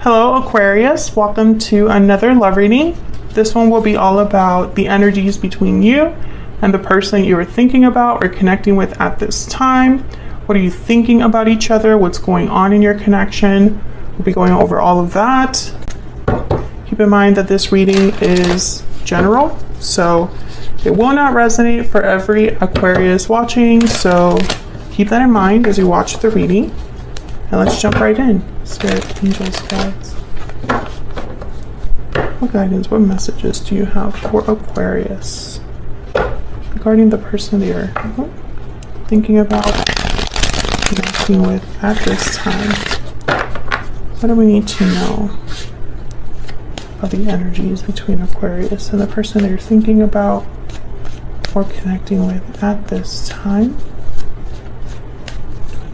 Hello Aquarius, welcome to another love reading. This one will be all about the energies between you and the person you are thinking about or connecting with at this time. What are you thinking about each other? What's going on in your connection? We'll be going over all of that. Keep in mind that this reading is general, so it will not resonate for every Aquarius watching, so keep that in mind as you watch the reading. And let's jump right in. Spirit, angels, guides. What guidance, what messages do you have for Aquarius regarding the person that you're thinking about connecting with at this time? What do we need to know about the energies between Aquarius and the person that you're thinking about or connecting with at this time?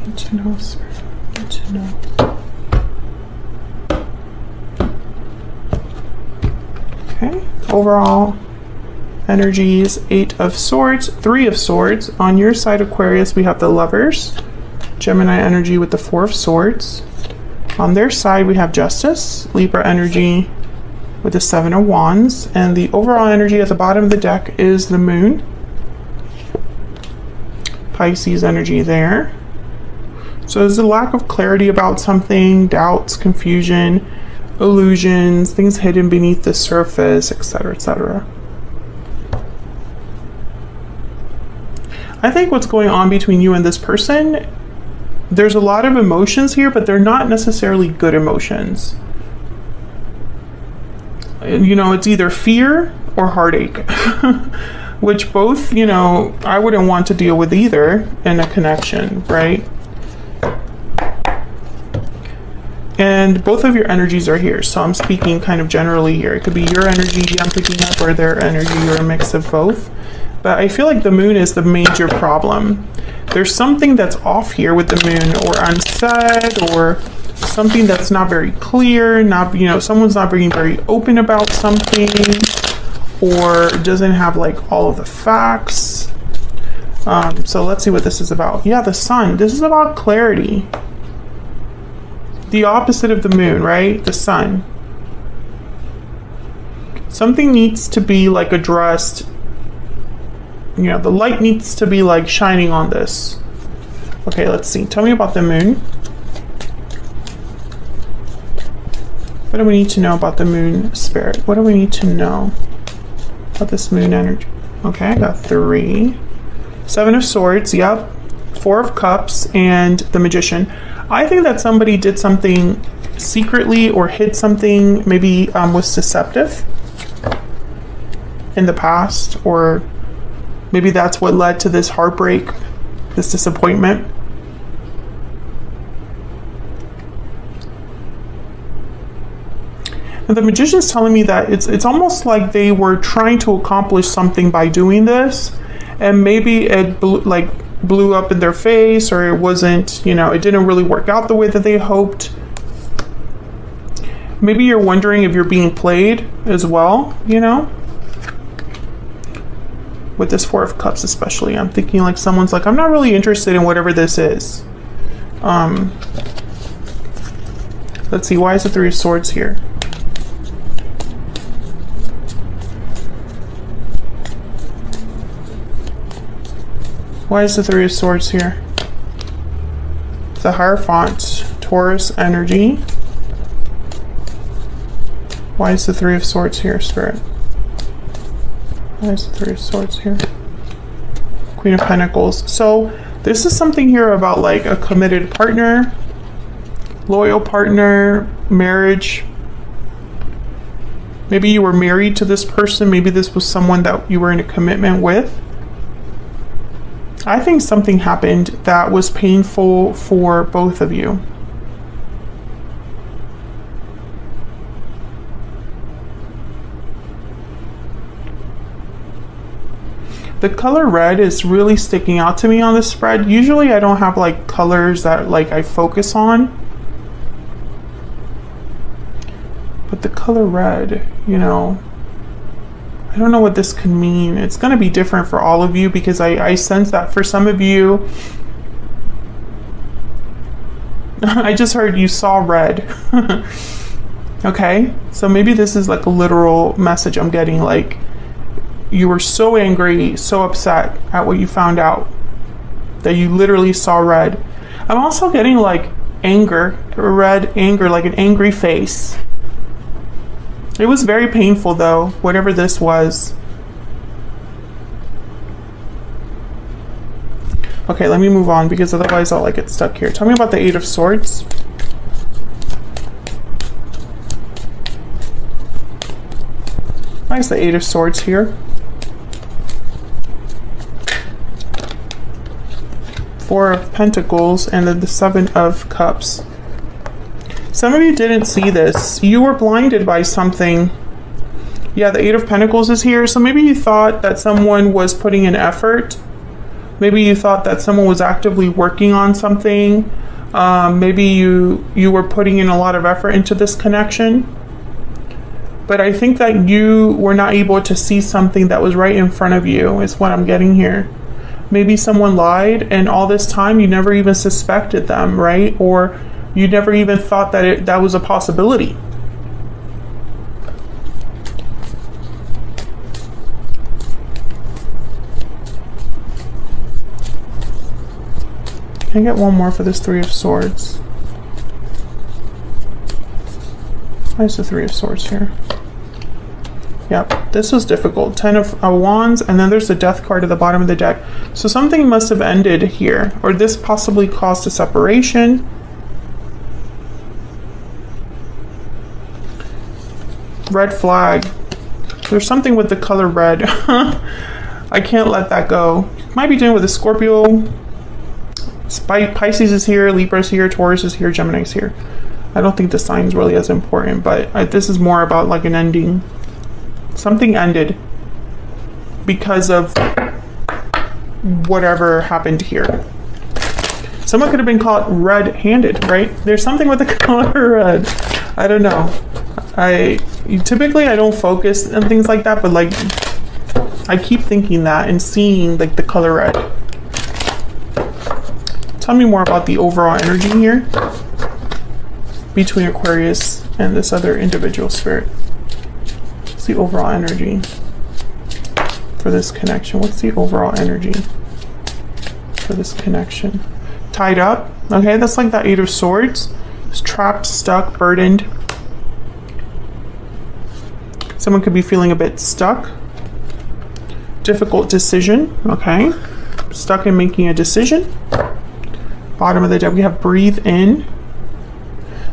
I need to know, Spirit. To know. Okay, overall energies: 8 of Swords, 3 of Swords. On your side, Aquarius, we have the Lovers, Gemini energy with the 4 of Swords. On their side, we have Justice, Libra energy with the 7 of Wands, and the overall energy at the bottom of the deck is the Moon, Pisces energy there. So there's a lack of clarity about something, doubts, confusion, illusions, things hidden beneath the surface, etc., etc. I think what's going on between you and this person, there's a lot of emotions here, but they're not necessarily good emotions. You know, it's either fear or heartache, which both, you know, I wouldn't want to deal with either in a connection, right? And both of your energies are here, so I'm speaking kind of generally here. It could be your energy I'm picking up or their energy or a mix of both. But I feel like the Moon is the major problem. There's something that's off here with the Moon, or unsaid, or something that's not very clear, not, you know, someone's not being very open about something, or doesn't have like all of the facts. So let's see what this is about. Yeah, the Sun. This is about clarity. The opposite of the Moon, right? The Sun. Something needs to be like addressed. You know, the light needs to be like shining on this. Okay, let's see. Tell me about the Moon. What do we need to know about the Moon, Spirit? What do we need to know about this Moon energy? Okay, I got 3. 7 of Swords, yep. 4 of Cups, and the Magician. I think that somebody did something secretly or hid something, maybe was deceptive in the past, or maybe that's what led to this heartbreak, this disappointment. And the Magician's telling me that it's almost like they were trying to accomplish something by doing this, and maybe it blew up in their face, or it wasn't, you know, it didn't really work out the way that they hoped. Maybe you're wondering if you're being played as well, you know? With this 4 of Cups especially, I'm thinking like someone's like, I'm not really interested in whatever this is. Let's see, why is the 3 of Swords here? Why is the 3 of Swords here? The Hierophant, Taurus energy. Why is the 3 of Swords here, Spirit? Why is the 3 of Swords here? Queen of Pentacles. So this is something here about like a committed partner, loyal partner, marriage. Maybe you were married to this person. Maybe this was someone that you were in a commitment with. I think something happened that was painful for both of you. The color red is really sticking out to me on this spread. Usually I don't have like colors that like I focus on. But the color red, you know, I don't know what this can mean. It's going to be different for all of you because I sense that for some of you, I just heard you saw red. Okay, so maybe this is like a literal message I'm getting, like you were so angry, so upset at what you found out that you literally saw red. I'm also getting like anger, red anger, like an angry face. It was very painful though, whatever this was. Okay, let me move on because otherwise I'll like get stuck here. Tell me about the Eight of Swords. Why is the Eight of Swords here? Four of Pentacles and then the Seven of Cups. Some of you didn't see this. You were blinded by something. Yeah, the Eight of Pentacles is here. So maybe you thought that someone was putting in effort. Maybe you thought that someone was actively working on something. Maybe you were putting in a lot of effort into this connection. But I think that you were not able to see something that was right in front of you, is what I'm getting here. Maybe someone lied, and all this time you never even suspected them, right? Or you never even thought that that was a possibility. Can I get one more for this Three of Swords? Why is the Three of Swords here? Yep, this was difficult. Ten of Wands, and then there's the Death card at the bottom of the deck. So something must have ended here, or this possibly caused a separation. Red flag. There's something with the color red. I can't let that go. Might be dealing with a Scorpio. Pisces is here, Libra is here, Taurus is here, Gemini is here. I don't think the sign's really as important, but this is more about like an ending. Something ended because of whatever happened here. Someone could have been caught red-handed, right? There's something with the color red. I don't know. Typically I don't focus on things like that, but like I keep thinking that and seeing like the color red. Tell me more about the overall energy here between Aquarius and this other individual spirit. What's the overall energy for this connection? What's the overall energy for this connection? Tied up. Okay, that's like that Eight of Swords. It's trapped, stuck, burdened. Someone could be feeling a bit stuck. Difficult decision. Okay. Stuck in making a decision. Bottom of the deck, we have breathe in.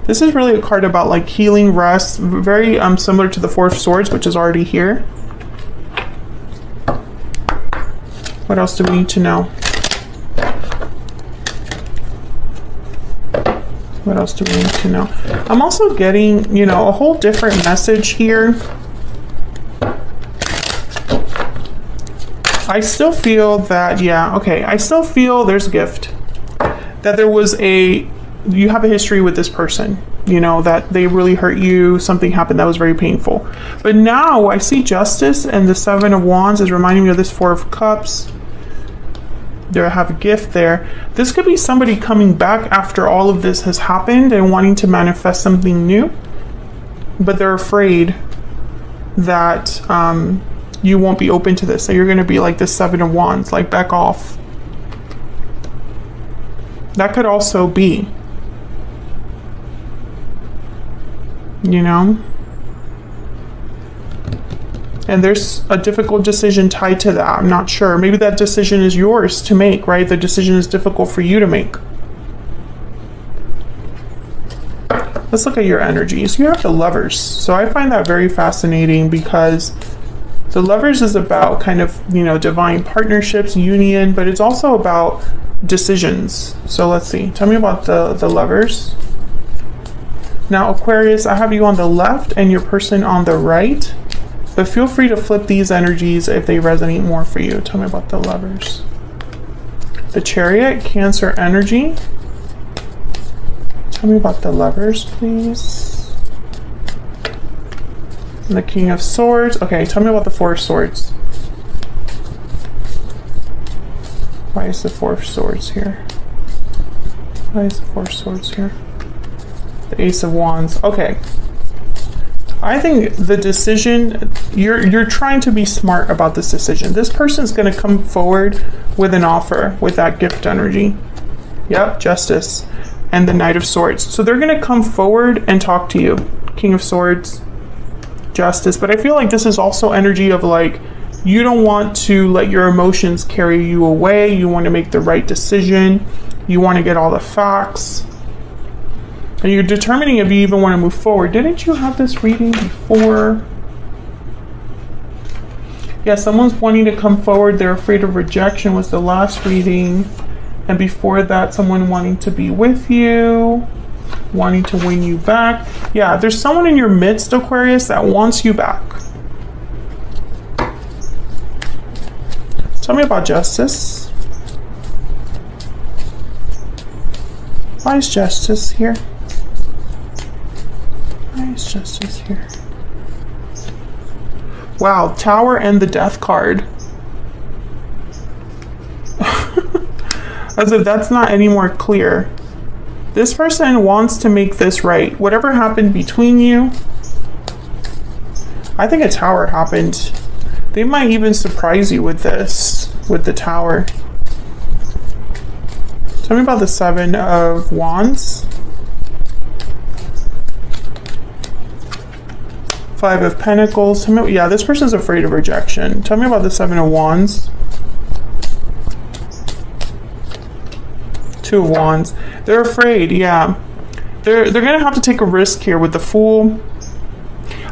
This is really a card about like healing, rest, very similar to the Four of Swords, which is already here. What else do we need to know? What else do we need to know? I'm also getting, you know, a whole different message here. I still feel that, yeah, okay, I still feel there's a gift. That there was you have a history with this person, you know, that they really hurt you, something happened that was very painful. But now I see justice, and the Seven of Wands is reminding me of this Four of Cups. There I have a gift there. This could be somebody coming back after all of this has happened and wanting to manifest something new, but they're afraid that you won't be open to this, that you're going to be like the Seven of Wands, like back off. That could also be, you know, and there's a difficult decision tied to that. I'm not sure. Maybe that decision is yours to make, right? The decision is difficult for you to make. Let's look at your energies. You have the Lovers. So I find that very fascinating because the Lovers is about kind of, you know, divine partnerships, union, but it's also about decisions. So let's see. Tell me about the Lovers. Now, Aquarius, I have you on the left and your person on the right. But feel free to flip these energies if they resonate more for you. Tell me about the Lovers. The Chariot, Cancer energy. Tell me about the Lovers, please. And the King of Swords. Okay, tell me about the Four of Swords. Why is the Four of Swords here? Why is the Four of Swords here? The Ace of Wands. Okay. I think the decision, you're trying to be smart about this decision. This person's going to come forward with an offer with that gift energy. Yep, Justice and the Knight of Swords. So they're going to come forward and talk to you. King of Swords, Justice. But I feel like this is also energy of like, you don't want to let your emotions carry you away. You want to make the right decision. You want to get all the facts. And you're determining if you even want to move forward. Didn't you have this reading before? Yeah, someone's wanting to come forward. They're afraid of rejection was the last reading. And before that, someone wanting to be with you, wanting to win you back. Yeah, there's someone in your midst, Aquarius, that wants you back. Tell me about Justice. Why is Justice here? Why is Justice here? Wow, Tower and the Death card. As if that's not any more clear. This person wants to make this right. Whatever happened between you, I think a Tower happened. They might even surprise you with this, with the Tower. Tell me about the Seven of Wands. Five of Pentacles. Tell me, yeah, this person's afraid of rejection. Tell me about the Seven of Wands. Two of Wands. They're afraid, yeah. They're gonna have to take a risk here with the Fool.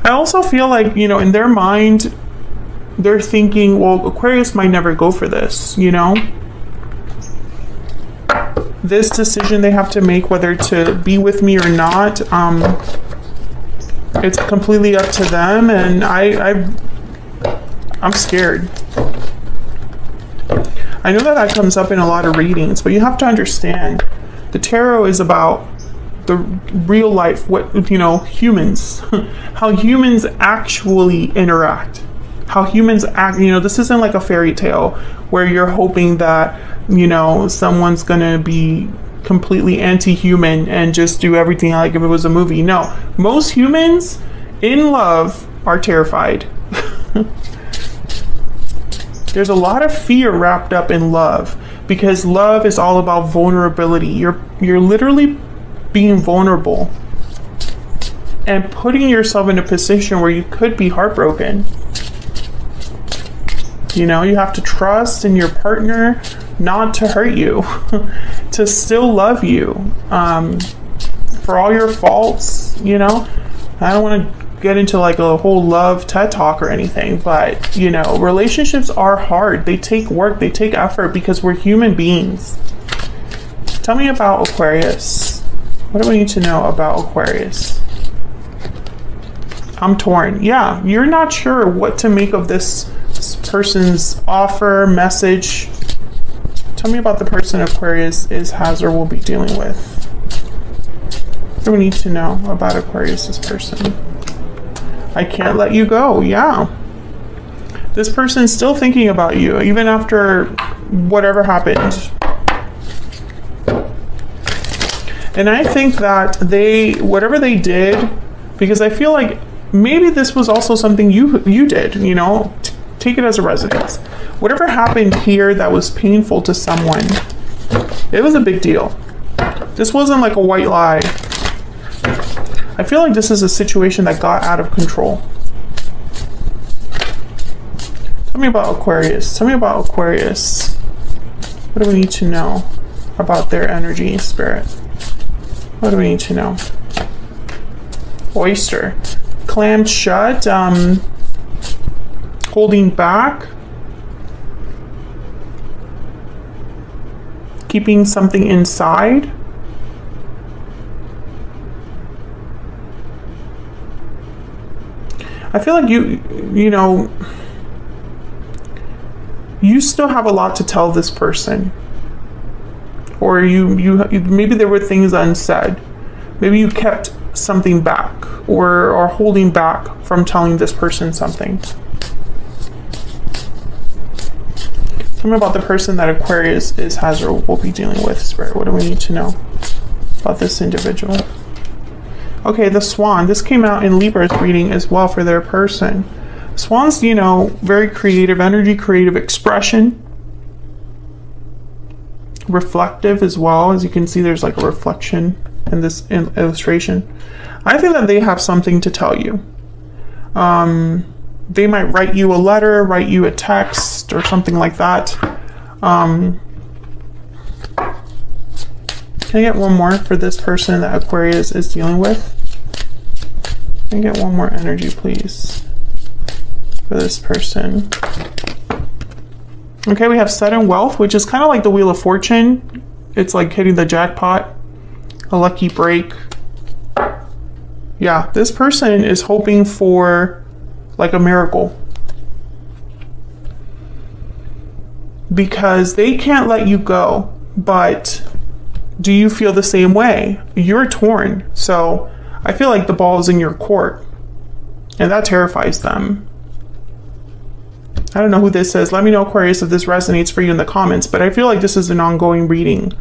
I also feel like, you know, in their mind, they're thinking, well, Aquarius might never go for this, you know? This decision they have to make, whether to be with me or not, it's completely up to them, and I'm scared. I know that comes up in a lot of readings, but you have to understand, the tarot is about the real life, what, you know, humans, how humans actually interact. How humans act, you know, this isn't like a fairy tale where you're hoping that, you know, someone's gonna be completely anti-human and just do everything like if it was a movie. No, most humans in love are terrified. There's a lot of fear wrapped up in love because love is all about vulnerability. You're literally being vulnerable and putting yourself in a position where you could be heartbroken. You know, you have to trust in your partner not to hurt you, to still love you, for all your faults, you know. I don't want to get into like a whole love TED talk or anything, but, you know, relationships are hard. They take work, they take effort because we're human beings. Tell me about Aquarius. What do we need to know about Aquarius? I'm torn. Yeah, you're not sure what to make of this person's offer, message. Tell me about the person Aquarius has or will be dealing with. What do we need to know about Aquarius's person? I can't let you go. Yeah. This person's still thinking about you, even after whatever happened. And I think that whatever they did, because I feel like maybe this was also something you did, you know, take it as a resonance. Whatever happened here that was painful to someone, it was a big deal. This wasn't like a white lie. I feel like this is a situation that got out of control. Tell me about Aquarius. Tell me about Aquarius. What do we need to know about their energy, spirit? What do we need to know? Oyster. Clammed shut. Holding back. Keeping something inside. I feel like you know, you still have a lot to tell this person. Or you maybe there were things unsaid. Maybe you kept something back or holding back from telling this person something. Tell me about the person that Aquarius has or will be dealing with, Spirit. What do we need to know about this individual? Okay, the Swan. This came out in Libra's reading as well for their person. Swans, you know, very creative energy, creative expression. Reflective as well. As you can see, there's like a reflection in this illustration. I think that they have something to tell you. They might write you a letter, write you a text, or something like that. Can I get one more for this person that Aquarius is dealing with? Can I get one more energy, please, for this person? Okay, we have sudden wealth, which is kind of like the Wheel of Fortune. It's like hitting the jackpot, a lucky break. Yeah, this person is hoping for like a miracle, because they can't let you go. But do you feel the same way? You're torn. So I feel like the ball is in your court, and that terrifies them. I don't know who this is. Let me know, Aquarius, if this resonates for you in the comments, but I feel like this is an ongoing reading.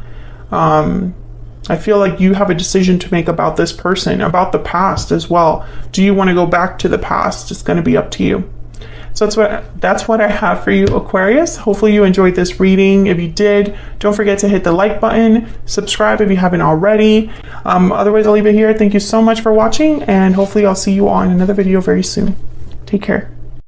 I feel like you have a decision to make about this person, about the past as well. Do you want to go back to the past? It's going to be up to you. So that's what I have for you, Aquarius. Hopefully you enjoyed this reading. If you did, don't forget to hit the like button, subscribe if you haven't already. Otherwise, I'll leave it here. Thank you so much for watching, and hopefully I'll see you all in another video very soon. Take care.